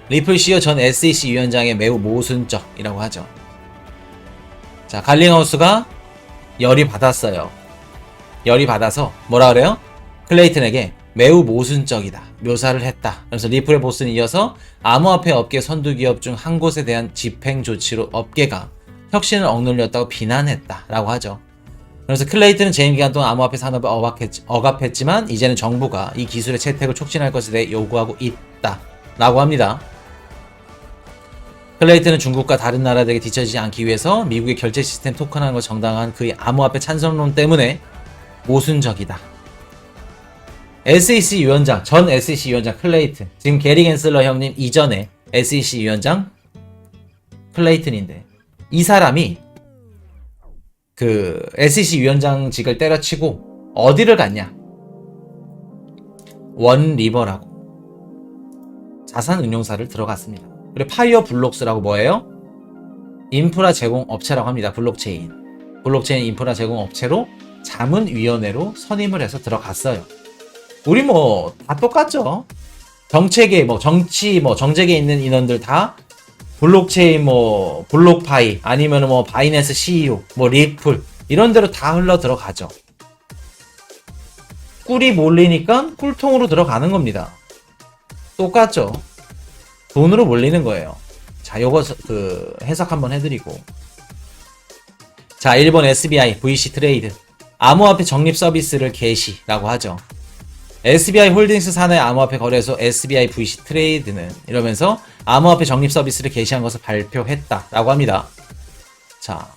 리플 CEO 전 SEC 위원장의 매우 모순적이라고 하죠. 자, 갈링하우스가 열이 받았어요. 열이 받아서 뭐라 그래요? 클레이튼에게 매우 모순적이다 묘사를 했다. 그래서 리플의 보스는 이어서 암호화폐 업계 선두기업 중 한 곳에 대한 집행 조치로 업계가 혁신을 억눌렸다고 비난했다 라고 하죠. 그래서 클레이튼은 재임 기간 동안 암호화폐 산업을 억압했지만 이제는 정부가 이 기술의 채택을 촉진할 것에 대해 요구하고 있다 라고 합니다. 클레이튼은 중국과 다른 나라들에게 뒤처지지 않기 위해서 미국의 결제 시스템 토큰화는 걸 정당한 그의 암호화폐 찬성론 때문에 모순적이다. SEC 위원장, 전 SEC 위원장 클레이튼, 지금 게리 겐슬러 형님 이전에 SEC 위원장 클레이튼인데 이 사람이 그 SEC 위원장직을 때려치고 어디를 갔냐? 원리버라고 자산운용사를 들어갔습니다. 그리고 파이어 블록스라고 뭐예요? 인프라 제공 업체라고 합니다. 블록체인 인프라 제공 업체로 자문위원회로 선임을 해서 들어갔어요. 우리 뭐 다 똑같죠. 정책에 뭐 정치 뭐 정책에 있는 인원들 다 블록체인 뭐 블록파이 아니면 뭐 바이낸스 CEO 뭐 리플 이런 데로 다 흘러 들어가죠. 꿀이 몰리니까 꿀통으로 들어가는 겁니다. 똑같죠. 돈으로 몰리는 거예요. 자, 요거 그 해석 한번 해드리고. 자, 일본 SBI VC 트레이드 암호화폐 적립 서비스를 개시라고 하죠. SBI 홀딩스 산하의 암호화폐 거래소 SBI VC 트레이드는 이러면서 암호화폐 적립 서비스를 개시한 것을 발표했다라고 합니다. 자,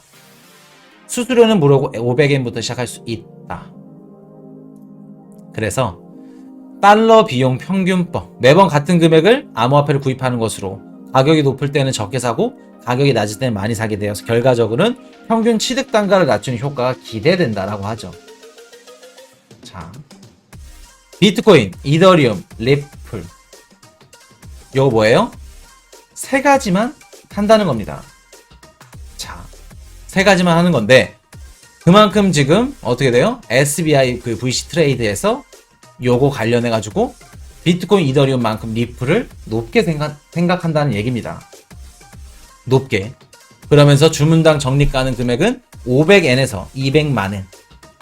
수수료는 무료 500엔부터 시작할 수 있다. 그래서 달러 비용 평균법 매번 같은 금액을 암호화폐를 구입하는 것으로 가격이 높을 때는 적게 사고 가격이 낮을 때는 많이 사게 되어서 결과적으로는 평균 취득 단가를 낮추는 효과가 기대된다라고 하죠. 자, 비트코인, 이더리움, 리플 요거 뭐예요? 세 가지만 한다는 겁니다. 자, 세 가지만 하는 건데 그만큼 지금 어떻게 돼요? SBI 그 VC 트레이드에서 요거 관련해 가지고 비트코인, 이더리움만큼 리플을 높게 생각한다는 얘기입니다. 높게. 그러면서 주문당 적립가능 금액은 500엔에서 200만엔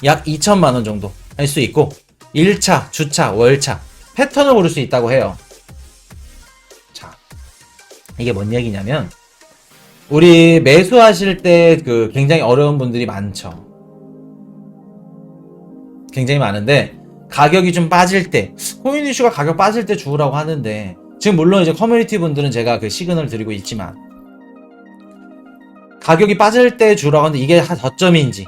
약 2천만원 정도 할 수 있고 1차, 주차, 월차 패턴을 고를 수 있다고 해요. 자, 이게 뭔 얘기냐면 우리 매수하실 때 그 굉장히 어려운 분들이 많죠. 굉장히 많은데 가격이 좀 빠질 때 코인 이슈가 가격 빠질 때 주우라고 하는데 지금 물론 이제 커뮤니티 분들은 제가 그 시그널 드리고 있지만 가격이 빠질 때 주우라고 하는데 이게 저점인지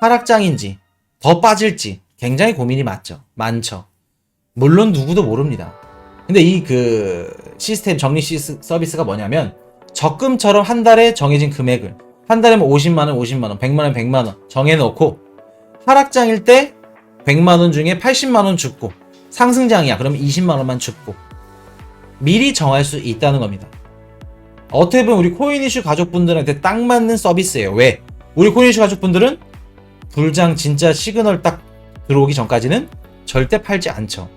하락장인지 더 빠질지 굉장히 고민이 많죠. 물론 누구도 모릅니다. 근데 이 그 시스템 적립 서비스가 뭐냐면 적금처럼 한 달에 정해진 금액을 한 달에면 50만원, 50만원, 100만원, 100만원 정해놓고 하락장일 때 100만원 중에 80만원 줍고 상승장이야 그러면 20만원만 줍고 미리 정할 수 있다는 겁니다. 어떻게 보면 우리 코인 이슈 가족분들한테 딱 맞는 서비스예요. 왜? 우리 코인 이슈 가족분들은 불장 진짜 시그널 딱 들어오기 전까지는 절대 팔지 않죠.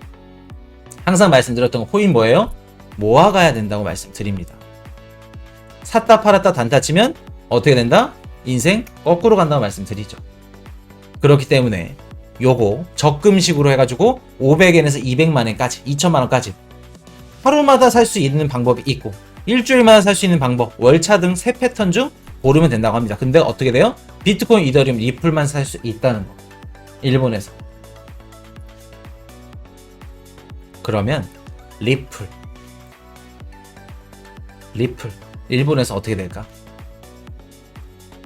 항상 말씀드렸던 거 코인 뭐예요? 모아가야 된다고 말씀드립니다. 샀다 팔았다 단타 치면 어떻게 된다? 인생 거꾸로 간다고 말씀드리죠. 그렇기 때문에 요거 적금식으로 해가지고 500엔에서 200만엔까지 2천만원까지 하루마다 살 수 있는 방법이 있고 일주일마다 살 수 있는 방법 월차 등 세 패턴 중 고르면 된다고 합니다. 근데 어떻게 돼요? 비트코인, 이더리움, 리플만 살 수 있다는 거. 일본에서. 그러면 리플 일본에서 어떻게 될까?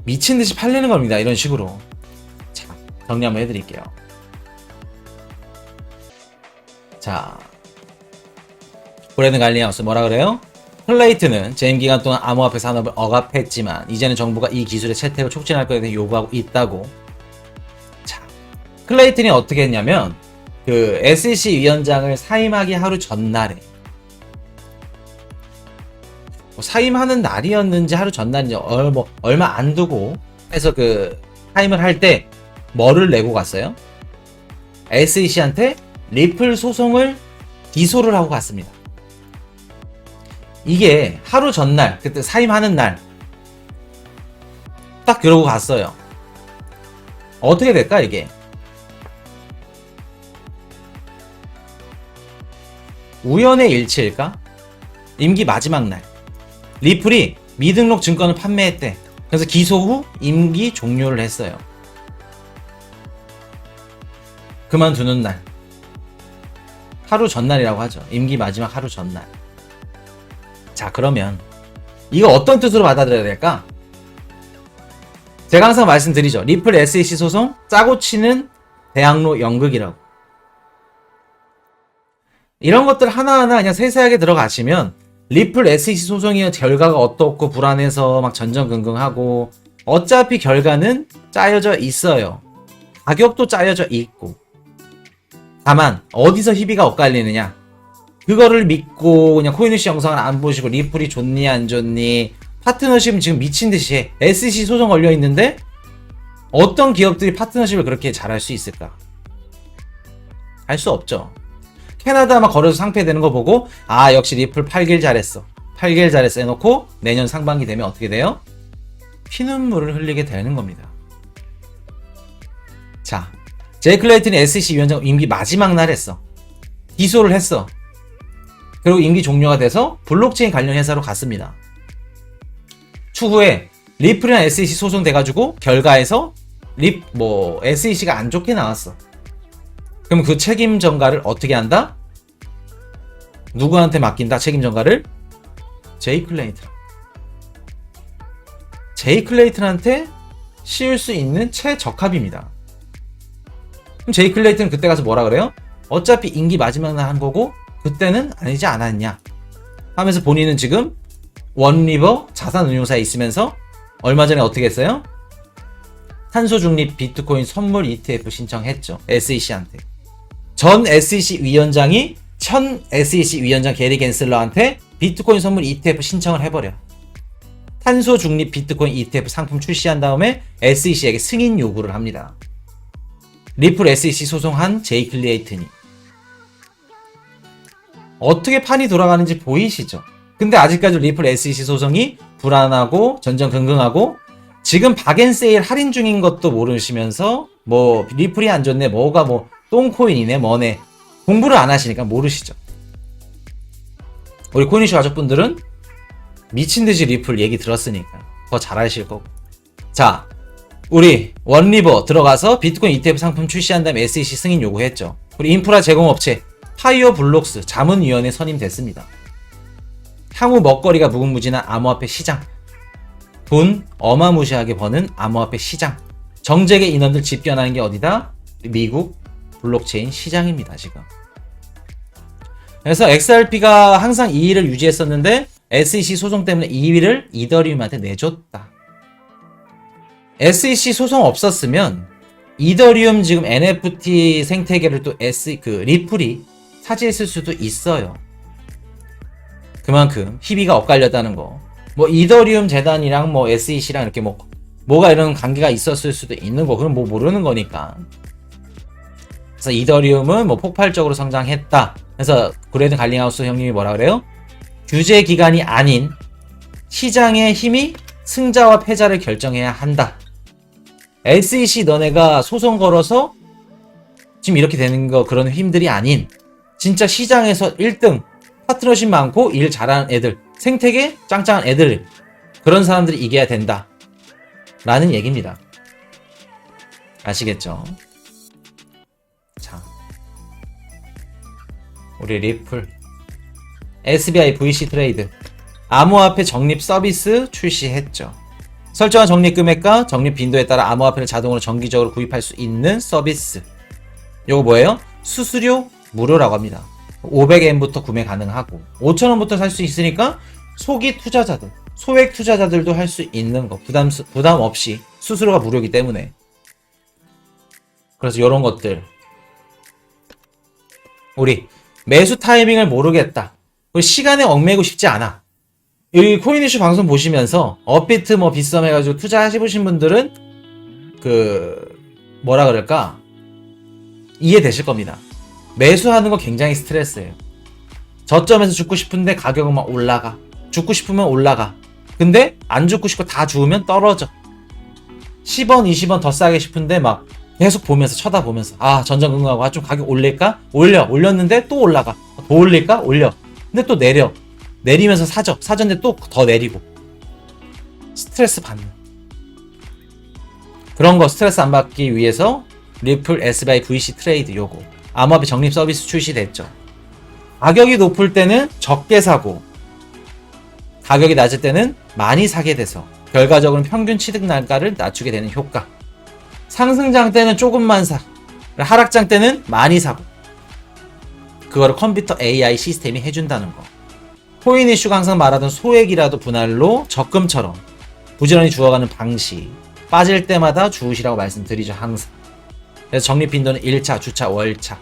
미친듯이 팔리는 겁니다. 이런 식으로. 자, 정리 한번 해드릴게요. 자, 브래든 갈링하우스 뭐라 그래요? 클레이튼은 재임 기간 동안 암호화폐 산업을 억압했지만 이제는 정부가 이 기술의 채택을 촉진할 것에 대해 요구하고 있다고. 자, 클레이튼이 어떻게 했냐면 그 SEC 위원장을 사임하기 하루 전날에 사임하는 날이었는지 하루 전날인지 얼마 안 두고 해서 그 사임을 할 때 뭐를 내고 갔어요? SEC한테 리플 소송을 기소를 하고 갔습니다. 이게 하루 전날, 그때 사임하는 날, 딱 그러고 갔어요. 어떻게 될까, 이게? 우연의 일치일까? 임기 마지막 날. 리플이 미등록 증권을 판매했대. 그래서 기소 후 임기 종료를 했어요. 그만두는 날. 하루 전날이라고 하죠. 임기 마지막 하루 전날. 자, 그러면 이거 어떤 뜻으로 받아들여야 될까? 제가 항상 말씀드리죠. 리플 SEC 소송 짜고 치는 대학로 연극이라고. 이런 것들 하나하나 그냥 세세하게 들어가시면 리플 SEC 소송의 결과가 어떻고 불안해서 막 전전긍긍하고 어차피 결과는 짜여져 있어요. 가격도 짜여져 있고. 다만 어디서 희비가 엇갈리느냐, 그거를 믿고 그냥 코인이슈 영상을 안 보시고 리플이 좋니 안 좋니, 파트너십은 지금 미친듯이 해. SEC 소송 걸려있는데 어떤 기업들이 파트너십을 그렇게 잘할 수 있을까? 할 수 없죠. 캐나다 막 거래소 상폐되는 거 보고 아 역시 리플 팔길 잘했어 해놓고 내년 상반기 되면 어떻게 돼요? 피눈물을 흘리게 되는 겁니다. 자, 제이 클레이튼이 SEC 위원장 임기 마지막 날 했어. 기소를 했어. 그리고 임기 종료가 돼서 블록체인 관련 회사로 갔습니다. 추후에 리플이나 SEC 소송 돼가지고 결과에서 SEC가 안 좋게 나왔어. 그럼 그 책임 전가를 어떻게 한다? 누구한테 맡긴다? 책임 전가를? 제이 클레이튼. 제이 클레이튼한테 씌울 수 있는 최적합입니다. 그럼 제이 클레이튼 그때 가서 뭐라 그래요? 어차피 임기 마지막 날 한 거고 그때는 아니지 않았냐 하면서 본인은 지금 원리버 자산운용사에 있으면서 얼마 전에 어떻게 했어요? 탄소 중립 비트코인 선물 ETF 신청했죠. SEC한테. 전 SEC 위원장이 현 SEC 위원장 게리 겐슬러한테 비트코인 선물 ETF 신청을 해버려. 탄소 중립 비트코인 ETF 상품 출시한 다음에 SEC에게 승인 요구를 합니다. 리플 SEC 소송한 제이 클레이튼이. 어떻게 판이 돌아가는지 보이시죠? 근데 아직까지 리플 SEC 소송이 불안하고 전전긍긍하고 지금 박앤세일 할인 중인 것도 모르시면서 뭐 리플이 안 좋네, 뭐가 뭐 똥코인이네, 뭐네, 공부를 안 하시니까 모르시죠. 우리 코인이슈 가족분들은 미친듯이 리플 얘기 들었으니까 더 잘 아실 거고. 자, 우리 원리버 들어가서 비트코인 ETF 상품 출시한 다음에 SEC 승인 요구했죠. 우리 인프라 제공업체 파이어 블록스 자문위원회 선임됐습니다. 향후 먹거리가 무궁무진한 암호화폐 시장, 돈 어마무시하게 버는 암호화폐 시장, 정재계 인원들 집견하는 게 어디다? 미국 블록체인 시장입니다, 지금. 그래서 XRP가 항상 2위를 유지했었는데 SEC 소송 때문에 2위를 이더리움한테 내줬다. SEC 소송 없었으면 이더리움 지금 NFT 생태계를 또 리플이 차지했을 수도 있어요. 그만큼 희비가 엇갈렸다는 거. 뭐 이더리움 재단이랑 뭐 SEC랑 이렇게 뭐가 이런 관계가 있었을 수도 있는 거. 그럼 뭐 모르는 거니까. 그래서 이더리움은 뭐 폭발적으로 성장했다. 그래서 그레이든 갈링하우스 형님이 뭐라 그래요? 규제 기관이 아닌 시장의 힘이 승자와 패자를 결정해야 한다. SEC 너네가 소송 걸어서 지금 이렇게 되는 거 그런 힘들이 아닌 진짜 시장에서 1등 파트너십 많고 일 잘하는 애들, 생태계 짱짱한 애들, 그런 사람들이 이겨야 된다 라는 얘기입니다. 아시겠죠? 자, 우리 리플 SBI VC 트레이드 암호화폐 적립 서비스 출시했죠. 설정한 적립 금액과 적립 빈도에 따라 암호화폐를 자동으로 정기적으로 구입할 수 있는 서비스. 요거 뭐예요? 수수료 무료라고 합니다. 500엔부터 구매 가능하고 5,000원부터 살 수 있으니까 소액 투자자들도 할 수 있는 거, 부담 없이 수수료가 무료이기 때문에. 그래서 요런 것들, 우리 매수 타이밍을 모르겠다, 우리 시간에 얽매고 싶지 않아, 이 코인이슈 방송 보시면서 업비트 뭐 빗썸 해가지고 투자하시보신 분들은 뭐라 그럴까 이해되실 겁니다. 매수하는 거 굉장히 스트레스예요. 저점에서 죽고 싶은데 가격은 막 올라가. 죽고 싶으면 올라가. 근데 안 죽고 싶고 다 죽으면 떨어져. 10원, 20원 더 싸게 싶은데 막 계속 보면서 쳐다보면서 전전긍긍하고 좀 가격 올릴까? 올렸는데 또 올라가. 더 올릴까? 올려. 근데 또 내리면서 사전데 또 더 내리고. 스트레스 받는. 그런 거 스트레스 안 받기 위해서 리플 SBI VC 트레이드 요거 암호화폐 적립 서비스 출시됐죠. 가격이 높을 때는 적게 사고 가격이 낮을 때는 많이 사게 돼서 결과적으로는 평균 취득 단가를 낮추게 되는 효과. 상승장 때는 조금만 사. 하락장 때는 많이 사고. 그거를 컴퓨터 AI 시스템이 해준다는 거. 코인 이슈가 항상 말하던 소액이라도 분할로 적금처럼 부지런히 주어가는 방식. 빠질 때마다 주우시라고 말씀드리죠, 항상. 그래서 적립 빈도는 1차, 주차, 월차.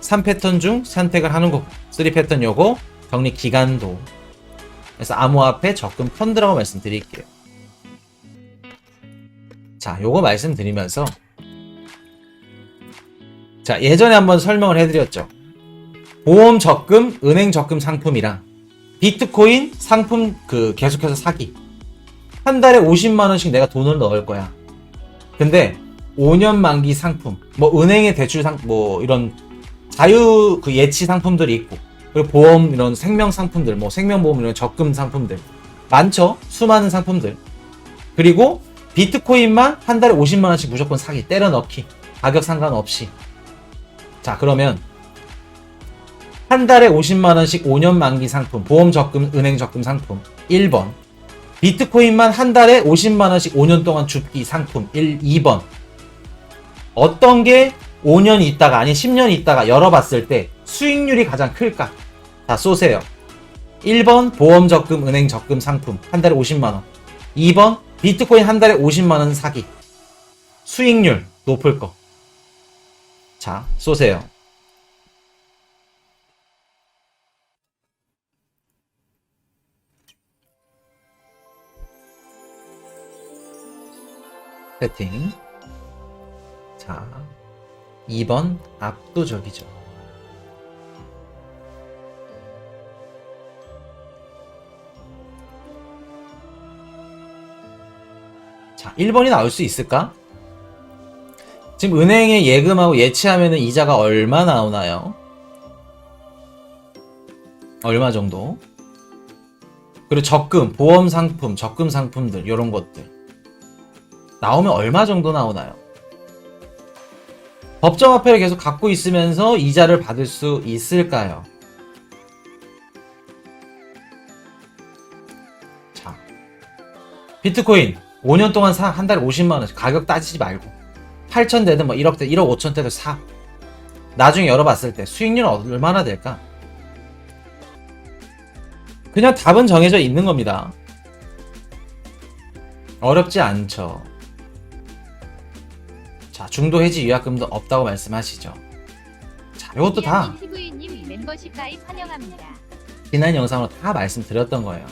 3패턴 중 선택을 하는 거고 3패턴 요거 적립 기간도. 그래서 암호화폐 적금 펀드라고 말씀드릴게요. 자, 요거 말씀드리면서 자, 예전에 한번 설명을 해드렸죠. 보험 적금, 은행 적금 상품이랑 비트코인 상품 계속해서 사기. 한 달에 50만원씩 내가 돈을 넣을 거야. 근데 5년 만기 상품, 뭐 은행의 대출 뭐 이런 자유 예치 상품들이 있고, 그리고 보험 이런 생명 상품들, 뭐 생명보험 이런 적금 상품들 많죠. 수많은 상품들. 그리고 비트코인만 한 달에 50만원씩 무조건 사기, 때려 넣기. 가격 상관없이. 자, 그러면 한 달에 50만원씩 5년 만기 상품, 보험 적금, 은행 적금 상품 1번. 비트코인만 한 달에 50만원씩 5년 동안 줍기 상품 2번. 어떤 게 5년 있다가 아니 10년 있다가 열어봤을 때 수익률이 가장 클까? 자, 쏘세요. 1번 보험 적금, 은행 적금 상품 한 달에 50만원. 2번 비트코인 한 달에 50만원 사기. 수익률 높을 거. 자, 쏘세요. 세팅. 자, 2번 압도적이죠. 자, 1번이 나올 수 있을까? 지금 은행에 예금하고 예치하면은 이자가 얼마 나오나요? 얼마 정도? 그리고 적금, 보험 상품, 적금 상품들 이런 것들 나오면 얼마 정도 나오나요? 법정화폐를 계속 갖고 있으면서 이자를 받을 수 있을까요? 자, 비트코인 5년 동안 사. 한 달에 50만원. 가격 따지지 말고 8천 되든 뭐 1억 대 1억 5천 대도 사. 나중에 열어봤을 때 수익률은 얼마나 될까? 그냥 답은 정해져 있는 겁니다. 어렵지 않죠. 자, 중도 해지 위약금도 없다고 말씀하시죠. 자, 이것도 다 TV님 멤버십 가입 환영합니다. 지난 영상으로 다 말씀드렸던 거예요.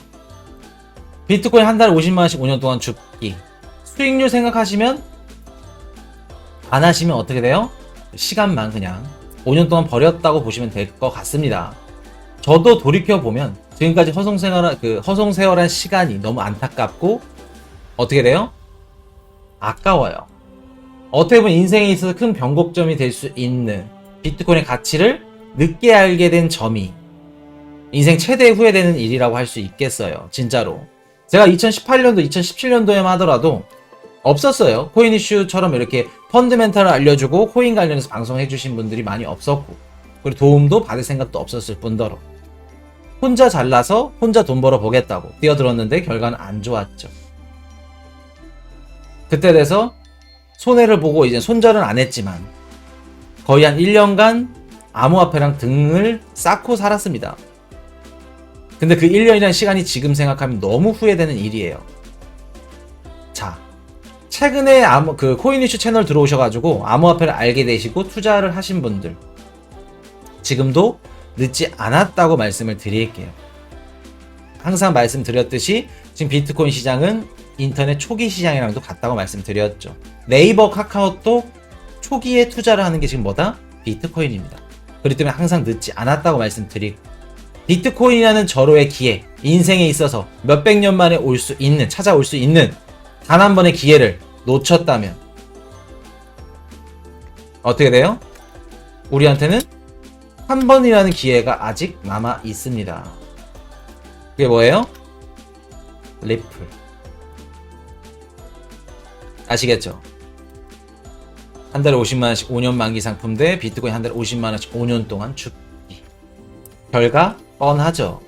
비트코인 한 달에 50만원씩 5년 동안 줍기. 수익률 생각하시면 안 하시면 어떻게 돼요? 시간만 그냥 5년 동안 버렸다고 보시면 될 것 같습니다. 저도 돌이켜보면 지금까지 허송세월한 시간이 너무 안타깝고 어떻게 돼요? 아까워요. 어떻게 보면 인생에 있어서 큰 변곡점이 될 수 있는 비트코인의 가치를 늦게 알게 된 점이 인생 최대 후회되는 일이라고 할 수 있겠어요. 진짜로. 제가 2018년도, 2017년도에만 하더라도 없었어요. 코인 이슈처럼 이렇게 펀드멘탈을 알려주고 코인 관련해서 방송해주신 분들이 많이 없었고, 그리고 도움도 받을 생각도 없었을 뿐더러 혼자 잘나서 혼자 돈 벌어 보겠다고 뛰어들었는데 결과는 안 좋았죠. 그때 돼서 손해를 보고 이제 손절은 안 했지만 거의 한 1년간 암호화폐랑 등을 쌓고 살았습니다. 근데 그 1년이라는 시간이 지금 생각하면 너무 후회되는 일이에요. 자, 최근에 코인 이슈 채널 들어오셔가지고 암호화폐를 알게 되시고 투자를 하신 분들 지금도 늦지 않았다고 말씀을 드릴게요. 항상 말씀드렸듯이 지금 비트코인 시장은 인터넷 초기 시장이랑도 같다고 말씀드렸죠. 네이버, 카카오톡 초기에 투자를 하는 게 지금 뭐다? 비트코인입니다. 그렇기 때문에 항상 늦지 않았다고 말씀드리고, 비트코인이라는 절호의 기회, 인생에 있어서 몇백 년 만에 올 수 있는, 찾아올 수 있는 단 한 번의 기회를 놓쳤다면 어떻게 돼요? 우리한테는 한 번이라는 기회가 아직 남아 있습니다. 그게 뭐예요? 리플. 아시겠죠? 한 달에 50만원씩 5년 만기 상품 대 비트코인 한 달에 50만원씩 5년 동안 줍기. 결과 뻔하죠.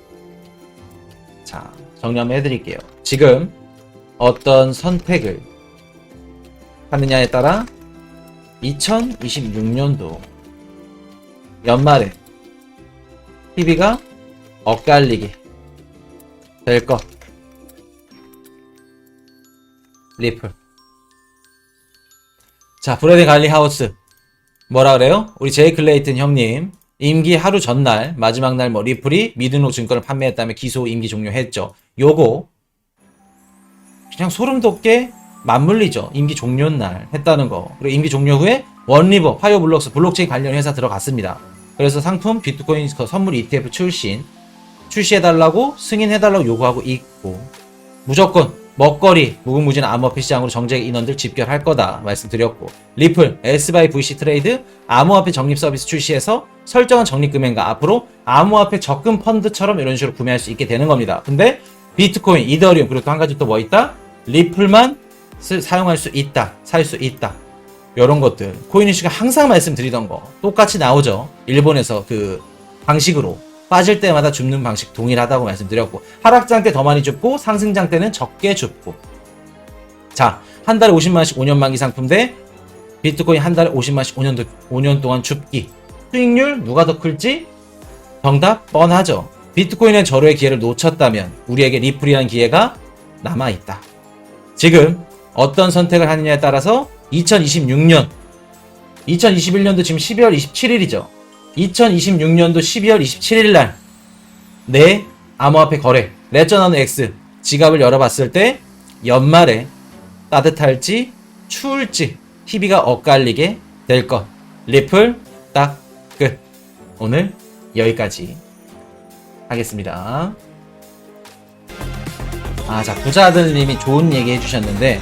자, 정리 한번 해드릴게요. 지금 어떤 선택을 하느냐에 따라 2026년도 연말에 PB가 엇갈리게 될 것. 리플. 자, 브래드 갈리 하우스. 뭐라 그래요? 우리 제이 클레이튼 형님. 임기 하루 전날, 마지막 날 뭐 리플이 미등록 증권을 판매했다며 기소 임기 종료했죠. 요거 그냥 소름 돋게 맞물리죠. 임기 종료 날 했다는 거. 그리고 임기 종료 후에 원리버, 파이어블록스, 블록체인 관련 회사 들어갔습니다. 그래서 상품 비트코인 선물 ETF 출시해달라고 승인해달라고 요구하고 있고, 무조건 먹거리 무궁무진한 암호화폐 시장으로 정책 인원들 집결할 거다 말씀드렸고, 리플 S/VC 트레이드 암호화폐 적립 서비스 출시해서 설정한 적립 금액과 앞으로 암호화폐 적금 펀드처럼 이런 식으로 구매할 수 있게 되는 겁니다. 근데 비트코인, 이더리움, 그리고 또 한 가지 또 뭐 있다? 리플만 사용할 수 있다, 살 수 있다. 이런 것들 코인이슈가 항상 말씀드리던 거 똑같이 나오죠. 일본에서 그 방식으로 빠질 때마다 줍는 방식 동일하다고 말씀드렸고, 하락장 때 더 많이 줍고 상승장 때는 적게 줍고. 자, 한 달에 50만원씩 5년 만기 상품 대 비트코인 한 달에 50만원씩 5년 동안 줍기. 수익률 누가 더 클지? 정답 뻔하죠. 비트코인의 절호의 기회를 놓쳤다면 우리에게 리플이라는 기회가 남아있다. 지금 어떤 선택을 하느냐에 따라서 2021년도 지금 12월 27일이죠. 2026년도 12월 27일 날 내 암호화폐 거래 레저너는 X 지갑을 열어봤을 때 연말에 따뜻할지 추울지 PB가 엇갈리게 될 것. 리플 딱 끝. 오늘 여기까지 하겠습니다. 자, 부자들님이 좋은 얘기 해주셨는데,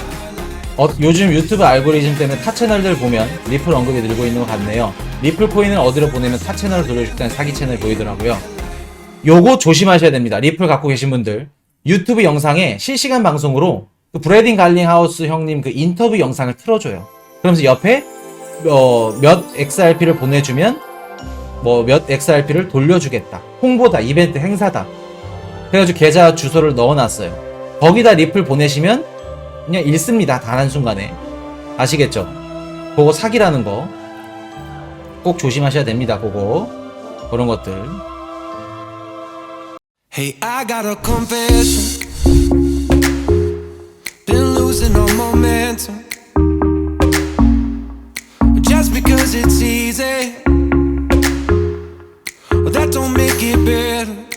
요즘 유튜브 알고리즘 때문에 타 채널들 보면 리플 언급이 늘고 있는 것 같네요. 리플 코인을 어디로 보내면 타 채널을 돌려주겠다는 사기 채널 보이더라고요. 요거 조심하셔야 됩니다. 리플 갖고 계신 분들. 유튜브 영상에 실시간 방송으로 그 브래딩 갈링하우스 형님 그 인터뷰 영상을 틀어줘요. 그러면서 옆에 몇 XRP를 보내주면 몇 XRP를 돌려주겠다. 홍보다, 이벤트, 행사다. 그래가지고 계좌 주소를 넣어놨어요. 거기다 리플 보내시면 그냥 읽습니다. 단 한순간에. 아시겠죠? 그거 사기라는 거 꼭 조심하셔야 됩니다. 그런 것들. Hey, I got a confession. Been losing all momentum. Just because it's easy.